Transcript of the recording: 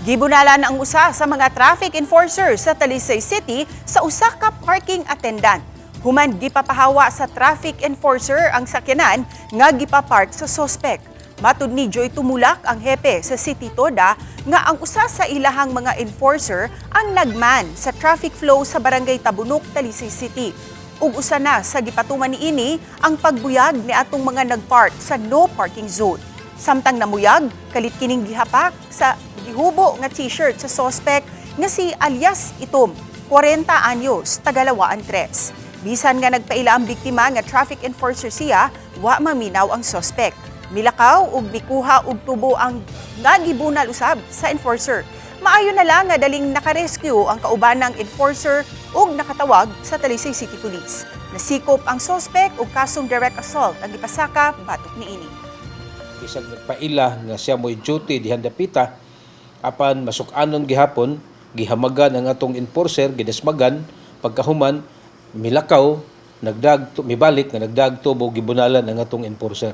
Gibunalan ang usa sa mga traffic enforcers sa Talisay City sa usa ka parking attendant. Human gipapahawa sa traffic enforcer ang sakyanan nga gipapark sa sospek. Matud ni Joy Tumulak, ang hepe sa City Toda, nga ang usa sa ilahang mga enforcer ang nagman sa traffic flow sa Barangay Tabunok, Talisay City. Ug usa na sa gipatuman niini ang pagbuyag ni atong mga nagpark sa no parking zone. Samtang namuyag, kalit kining gihapak sa gihubo nga t-shirt sa sospek nga si alias Itom, 40 anyos, Tagalawaan 3. Bisan nga nagpaila ang biktima nga traffic enforcer siya, wa maminaw ang sospek. Milakaw ug bikuha ug tubo ang nga gibunal usab sa enforcer. Maayo na lang nga daling nakarescue ang kaubanang enforcer ug nakatawag sa Talisay City Police. Nasikop ang sospek ug kasong direct assault ang gipasaka batok niini. Isang nagpaila nga siya mo'y duty dihan dapita apan masuk-anon gihapon gihamagan ang atong enforcer gidasmagan pagkahuman milakaw mibalik nga nagdag tubo gibunalan ang atong enforcer.